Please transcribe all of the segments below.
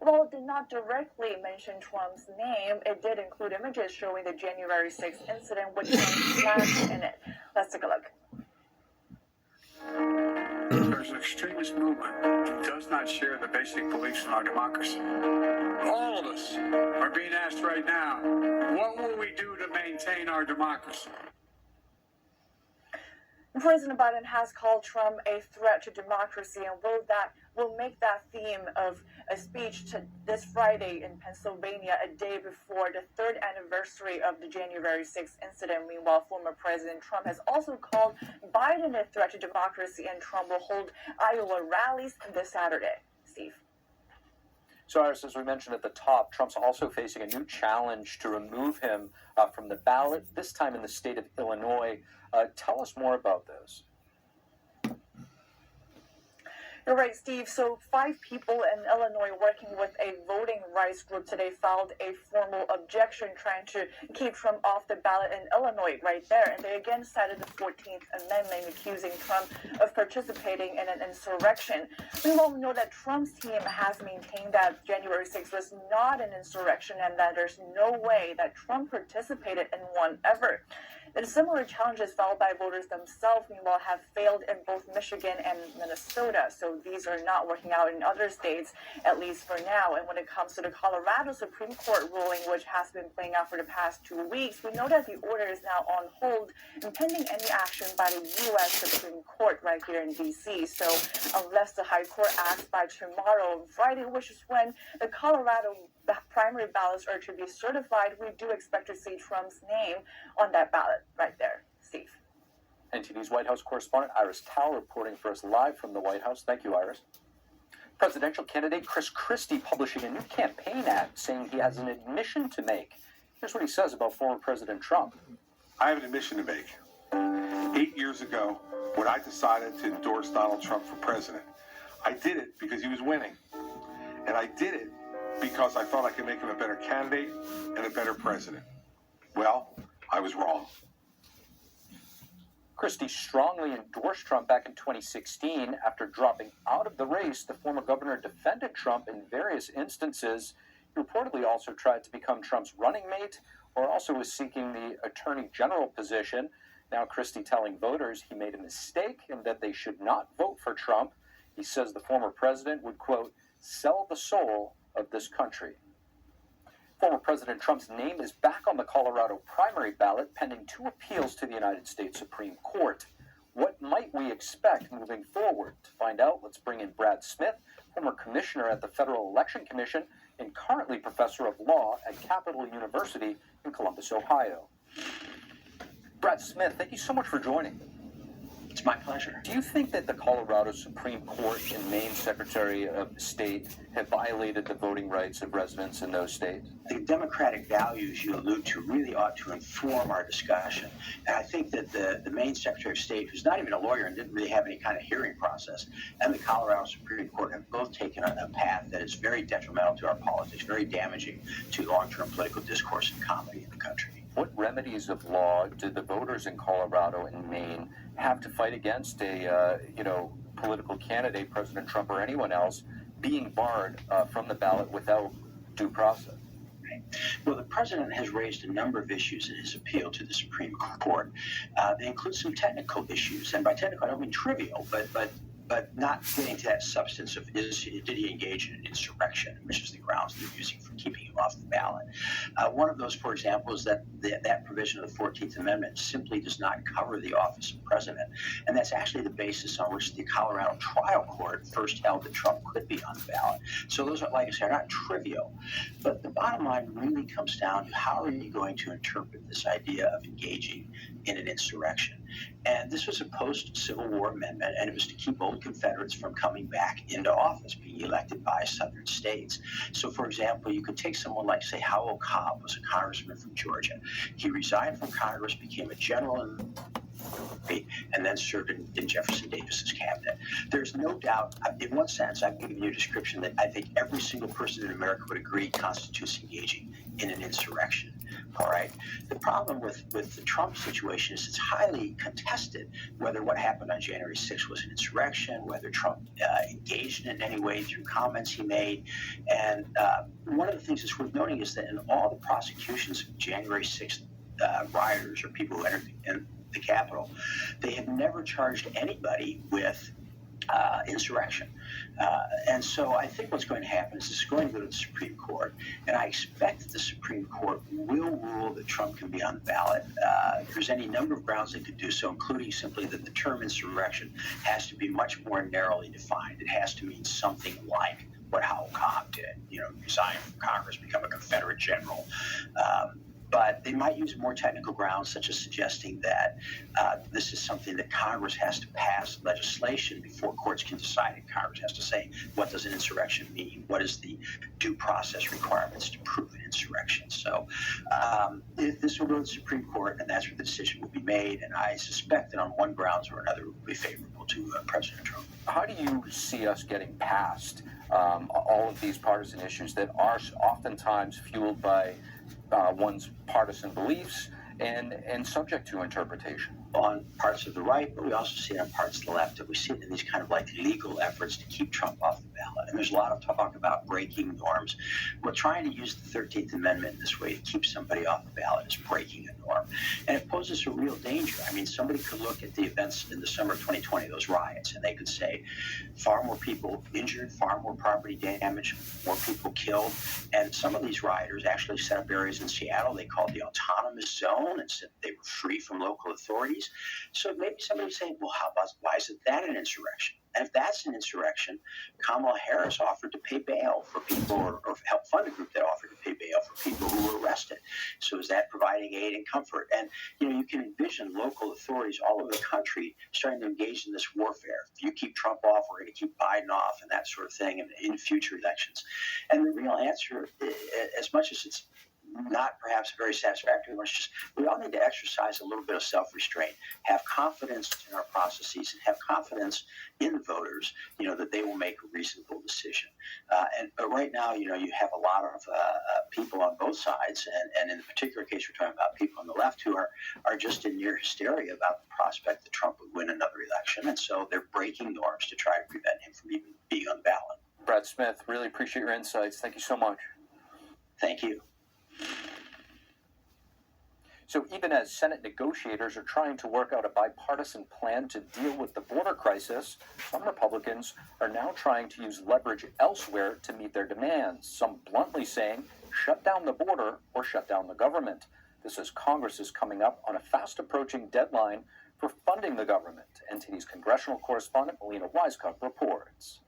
While it did not directly mention Trump's name, it did include images showing the January 6th incident with Trump's flag in it. Let's take a look. There's an extremist movement that does not share the basic beliefs in our democracy. All of us are being asked right now, what will we do to maintain our democracy? President Biden has called Trump a threat to democracy, and will make that theme of a speech to this Friday in Pennsylvania, a day before the third anniversary of the January 6th incident. Meanwhile, former President Trump has also called Biden a threat to democracy, and Trump will hold Iowa rallies this Saturday. Steve. So, Iris, as we mentioned at the top, Trump's also facing a new challenge to remove him from the ballot, this time in the state of Illinois. Tell us more about this. You're right, Steve. So 5 people in Illinois working with a voting rights group today filed a formal objection trying to keep Trump off the ballot in Illinois right there. And they again cited the 14th Amendment, accusing Trump of participating in an insurrection. We all know that Trump's team has maintained that January 6th was not an insurrection and that there's no way that Trump participated in one ever. And similar challenges filed by voters themselves, meanwhile, have failed in both Michigan and Minnesota. So these are not working out in other states, at least for now. And when it comes to the Colorado Supreme Court ruling, which has been playing out for the past 2 weeks, we know that the order is now on hold and pending any action by the U.S. Supreme Court right here in D.C. So unless the High Court acts by tomorrow, Friday, which is when the Colorado primary ballots are to be certified, we do expect to see Trump's name on that ballot right there. Steve. NTD's White House correspondent Iris Tao reporting for us live from the White House. Thank you, Iris. Presidential candidate Chris Christie publishing a new campaign ad saying he has an admission to make. Here's what he says about former President Trump. I have an admission to make. 8 years ago, when I decided to endorse Donald Trump for president, I did it because he was winning. And I did it because I thought I could make him a better candidate and a better president. Well, I was wrong. Christie strongly endorsed Trump back in 2016. After dropping out of the race, the former governor defended Trump in various instances. He reportedly also tried to become Trump's running mate, or also was seeking the attorney general position. Now Christie telling voters he made a mistake and that they should not vote for Trump. He says the former president would, quote, sell the soul of this country. Former President Trump's name is back on the Colorado primary ballot, pending 2 appeals to the United States Supreme Court. What might we expect moving forward? To find out, let's bring in Brad Smith, former commissioner at the Federal Election Commission and currently professor of law at Capital University in Columbus, Ohio. Brad Smith, thank you so much for joining. It's my pleasure. Do you think that the Colorado Supreme Court and Maine Secretary of State have violated the voting rights of residents in those states? The democratic values you allude to really ought to inform our discussion. And I think that the Maine Secretary of State, who's not even a lawyer and didn't really have any kind of hearing process, and the Colorado Supreme Court have both taken a path that is very detrimental to our politics, very damaging to long-term political discourse and comedy in the country. What remedies of law do the voters in Colorado and Maine have to fight against a political candidate, President Trump or anyone else, being barred from the ballot without due process? Well, the president has raised a number of issues in his appeal to the Supreme Court. They include some technical issues, and by technical I don't mean trivial, but not getting to that substance of did he engage in an insurrection, which is the grounds they're using for keeping him off the ballot. One of those, for example, is that that provision of the 14th Amendment simply does not cover the office of president. And that's actually the basis on which the Colorado trial court first held that Trump could be on the ballot. So those are, like I said, are not trivial. But the bottom line really comes down to how are you going to interpret this idea of engaging in an insurrection? And this was a post-Civil War amendment, and it was to keep old Confederates from coming back into office, being elected by southern states. So, for example, you could take someone like, say, Howell Cobb was a congressman from Georgia. He resigned from Congress, became a general and then served in Jefferson Davis's cabinet. There's no doubt, in one sense, I've given you a description that I think every single person in America would agree constitutes engaging in an insurrection. All right. The problem with the Trump situation is it's highly contested whether what happened on January 6th was an insurrection, whether Trump engaged in it in any way through comments he made. And one of the things that's worth noting is that in all the prosecutions of January 6th rioters or people who entered in the Capitol, they have never charged anybody with insurrection. And so I think what's going to happen is it's going to go to the Supreme Court, and I expect that the Supreme Court will rule that Trump can be on the ballot. There's any number of grounds they could do so, including simply that the term insurrection has to be much more narrowly defined. It has to mean something like what Howell Cobb did, resign from Congress, become a Confederate general. But they might use more technical grounds, such as suggesting that this is something that Congress has to pass legislation before courts can decide it. Congress has to say, what does an insurrection mean? What is the due process requirements to prove an insurrection? So this will go to the Supreme Court, and that's where the decision will be made. And I suspect that on one grounds or another, it will be favorable to President Trump. How do you see us getting past all of these partisan issues that are oftentimes fueled by one's partisan beliefs and subject to interpretation? On parts of the right, but we also see it on parts of the left, that we see it in these kind of like legal efforts to keep Trump off the ballot. And there's a lot of talk about breaking norms. We're trying to use the 13th Amendment in this way to keep somebody off the ballot as breaking a norm. And it poses a real danger. I mean, somebody could look at the events in the summer of 2020, those riots, and they could say far more people injured, far more property damage, more people killed. And some of these rioters actually set up areas in Seattle they called the autonomous zone and said they were free from local authorities. So maybe somebody's saying, well, why isn't that an insurrection? And if that's an insurrection, Kamala Harris offered to pay bail for people or help fund a group that offered to pay bail for people who were arrested. So is that providing aid and comfort? And, you can envision local authorities all over the country starting to engage in this warfare. If you keep Trump off, we're going to keep Biden off and that sort of thing in future elections. And the real answer, as much as it's not perhaps very satisfactory, it's just we all need to exercise a little bit of self-restraint, have confidence in our processes, and have confidence in the voters, that they will make a reasonable decision. But right now, you have a lot of people on both sides, and in the particular case, we're talking about people on the left who are just in near hysteria about the prospect that Trump would win another election, and so they're breaking norms to try to prevent him from even being on the ballot. Brad Smith, really appreciate your insights. Thank you so much. Thank you. So even as Senate negotiators are trying to work out a bipartisan plan to deal with the border crisis, some Republicans are now trying to use leverage elsewhere to meet their demands, some bluntly saying, shut down the border or shut down the government. This as Congress is coming up on a fast-approaching deadline for funding the government. NTD's congressional correspondent Melina Wisecup reports.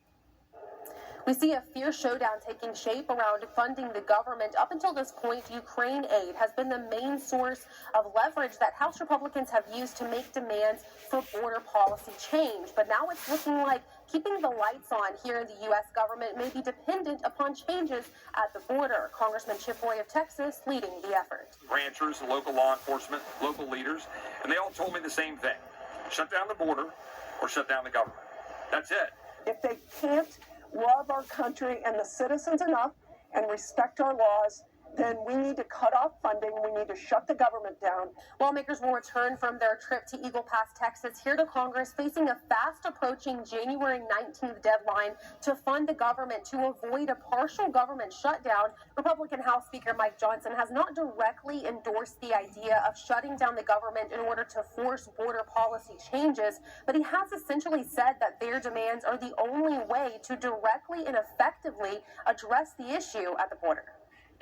We see a fierce showdown taking shape around funding the government. Up until this point, Ukraine aid has been the main source of leverage that House Republicans have used to make demands for border policy change. But now it's looking like keeping the lights on here in the U.S. government may be dependent upon changes at the border. Congressman Chip Roy of Texas leading the effort. Ranchers, local law enforcement, local leaders, and they all told me the same thing. Shut down the border or shut down the government. That's it. If they can't love our country and the citizens enough and respect our laws, then we need to cut off funding. We need to shut the government down. Lawmakers will return from their trip to Eagle Pass, Texas, here to Congress, facing a fast-approaching January 19th deadline to fund the government to avoid a partial government shutdown. Republican House Speaker Mike Johnson has not directly endorsed the idea of shutting down the government in order to force border policy changes, but he has essentially said that their demands are the only way to directly and effectively address the issue at the border.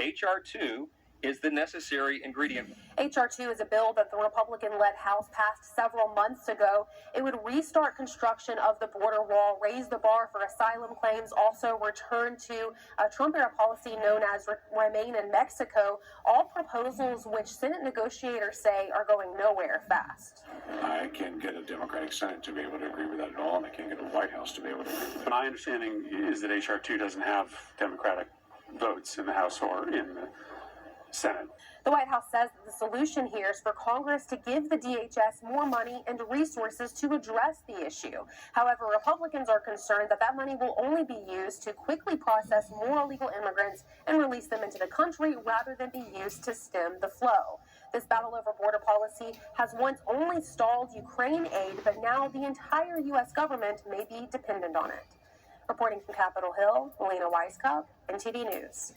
H.R. 2 is the necessary ingredient. H.R. 2 is a bill that the Republican-led House passed several months ago. It would restart construction of the border wall, raise the bar for asylum claims, also return to a Trump-era policy known as Remain in Mexico, all proposals which Senate negotiators say are going nowhere fast. I can't get a Democratic Senate to be able to agree with that at all, and I can't get a White House to be able to agree with that. My understanding is that H.R. 2 doesn't have Democratic votes in the House or in Senate. The White House says that the solution here is for Congress to give the DHS more money and resources to address the issue. However, Republicans are concerned that that money will only be used to quickly process more illegal immigrants and release them into the country rather than be used to stem the flow. This battle over border policy has once only stalled Ukraine aid, but now the entire U.S. government may be dependent on it. Reporting from Capitol Hill, Melina Weisskopf, NTD News.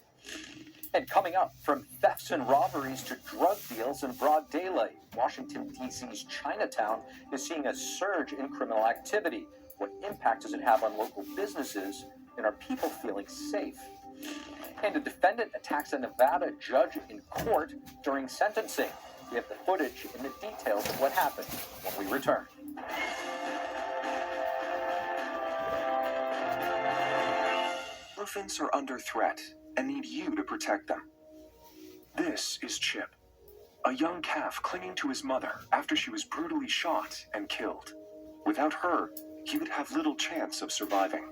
And coming up, from thefts and robberies to drug deals in broad daylight, Washington, D.C.'s Chinatown is seeing a surge in criminal activity. What impact does it have on local businesses, and are people feeling safe? And a defendant attacks a Nevada judge in court during sentencing. We have the footage and the details of what happened when we return. Elephants are under threat and need you to protect them. This is Chip, a young calf clinging to his mother after she was brutally shot and killed. Without her, he would have little chance of surviving.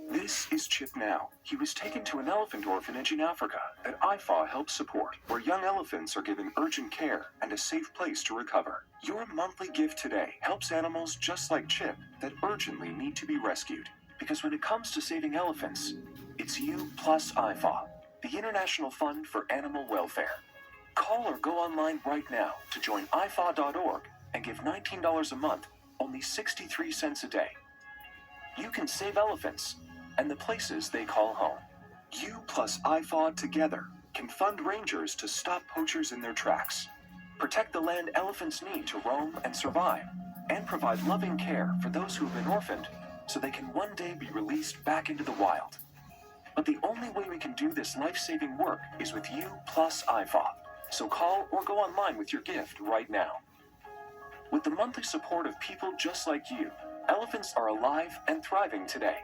This is Chip now. He was taken to an elephant orphanage in Africa that IFAW helps support, where young elephants are given urgent care and a safe place to recover. Your monthly gift today helps animals just like Chip that urgently need to be rescued. Because when it comes to saving elephants, it's you plus IFAW, the International Fund for Animal Welfare. Call or go online right now to join IFAW.org and give $19 a month, only 63 cents a day. You can save elephants and the places they call home. You plus IFAW together can fund rangers to stop poachers in their tracks, protect the land elephants need to roam and survive, and provide loving care for those who have been orphaned so they can one day be released back into the wild. But the only way we can do this life-saving work is with you plus IFAW. So call or go online with your gift right now. With the monthly support of people just like you, elephants are alive and thriving today.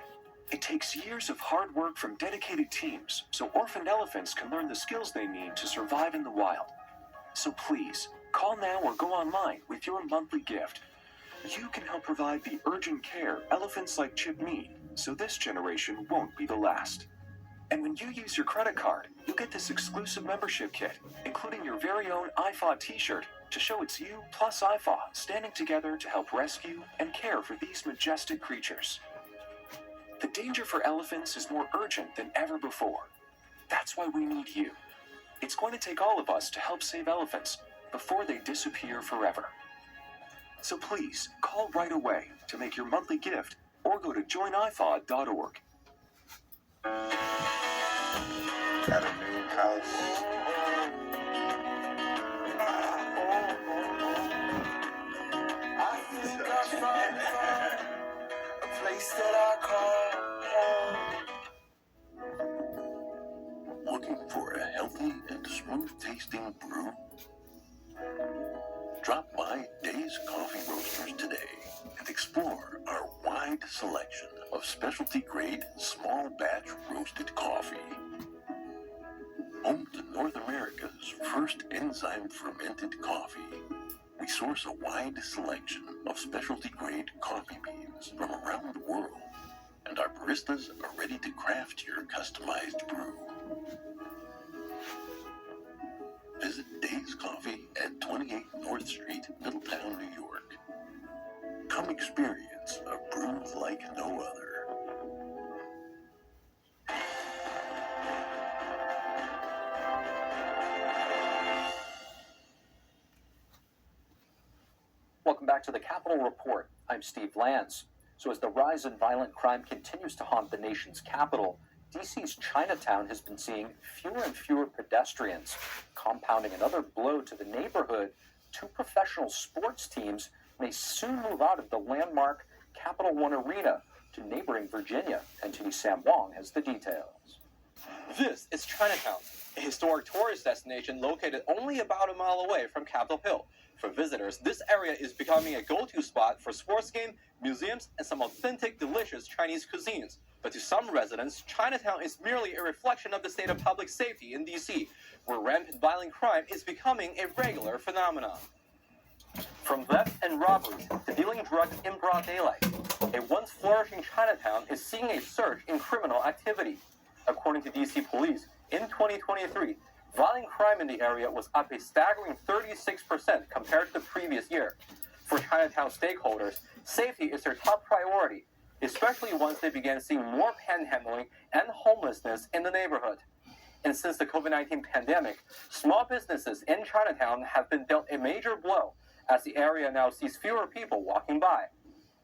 It takes years of hard work from dedicated teams so orphaned elephants can learn the skills they need to survive in the wild. So please, call now or go online with your monthly gift. You can help provide the urgent care elephants like Chip need, so this generation won't be the last. And when you use your credit card, you'll get this exclusive membership kit, including your very own IFAW t-shirt to show it's you plus IFAW standing together to help rescue and care for these majestic creatures. The danger for elephants is more urgent than ever before. That's why we need you. It's going to take all of us to help save elephants before they disappear forever. So please, call right away to make your monthly gift or go to joinifaw.org. Got a new house. I think I found a place that I call home. Looking for a healthy and smooth-tasting brew? Drop by Days Coffee Roasters today and explore our wide selection of specialty-grade, small-batch roasted coffee. Home to North America's first enzyme-fermented coffee, we source a wide selection of specialty-grade coffee beans from around the world, and our baristas are ready to craft your customized brew. Visit Days Coffee at 28 North Street, Middletown, New York. Come experience a brew like no other. Welcome back to the Capitol Report. I'm Steve Lanz. So as the rise in violent crime continues to haunt the nation's capital, D.C.'s Chinatown has been seeing fewer and fewer pedestrians. Compounding another blow to the neighborhood, two professional sports teams may soon move out of the landmark Capital One Arena to neighboring Virginia. NTD Sam Wong has the details. This is Chinatown, a historic tourist destination located only about a mile away from Capitol Hill. For visitors, this area is becoming a go-to spot for sports games, museums, and some authentic, delicious Chinese cuisines. But to some residents, Chinatown is merely a reflection of the state of public safety in D.C., where rampant violent crime is becoming a regular phenomenon. From theft and robberies to dealing drugs in broad daylight, a once flourishing Chinatown is seeing a surge in criminal activity. According to D.C. police, in 2023, Violent crime in the area was up a staggering 36% compared to the previous year. For Chinatown stakeholders, safety is their top priority, especially once they began seeing more panhandling and homelessness in the neighborhood. And since the COVID-19 pandemic, small businesses in Chinatown have been dealt a major blow as the area now sees fewer people walking by.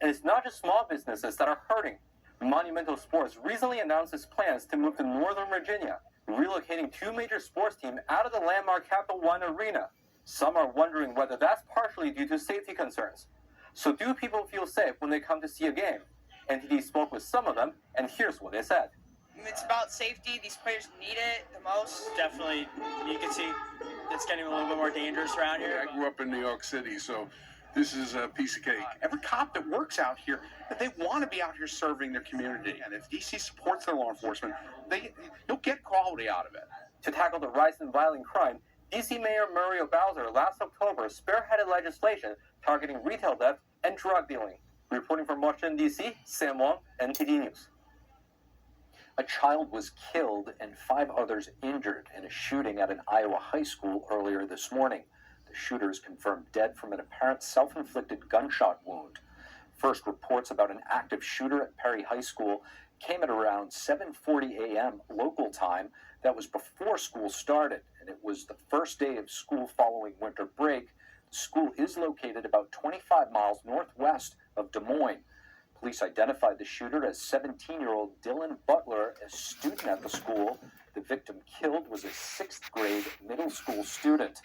And it's not just small businesses that are hurting. Monumental Sports recently announced its plans to move to Northern Virginia, relocating two major sports teams out of the landmark Capital One Arena. Some are wondering whether that's partially due to safety concerns. So do people feel safe when they come to see a game? NTD spoke with some of them, and here's what they said. It's about safety. These players need it the most. Definitely, you can see it's getting a little bit more dangerous around here. I grew up in New York City, so this is a piece of cake. Every cop that works out here, they want to be out here serving their community. And if DC supports their law enforcement, you'll get quality out of it. To tackle the rise in violent crime, DC Mayor Muriel Bowser last October spearheaded legislation targeting retail theft and drug dealing. Reporting from Washington, D.C., Sam Wong, NTD News. A child was killed and 5 others injured in a shooting at an Iowa high school earlier this morning. The shooter is confirmed dead from an apparent self-inflicted gunshot wound. First reports about an active shooter at Perry High School came at around 7:40 a.m. local time. That was before school started, and it was the first day of school following winter break. The school is located about 25 miles northwest of Des Moines. Police identified the shooter as 17-year-old Dylan Butler, a student at the school. The victim killed was a 6th grade middle school student.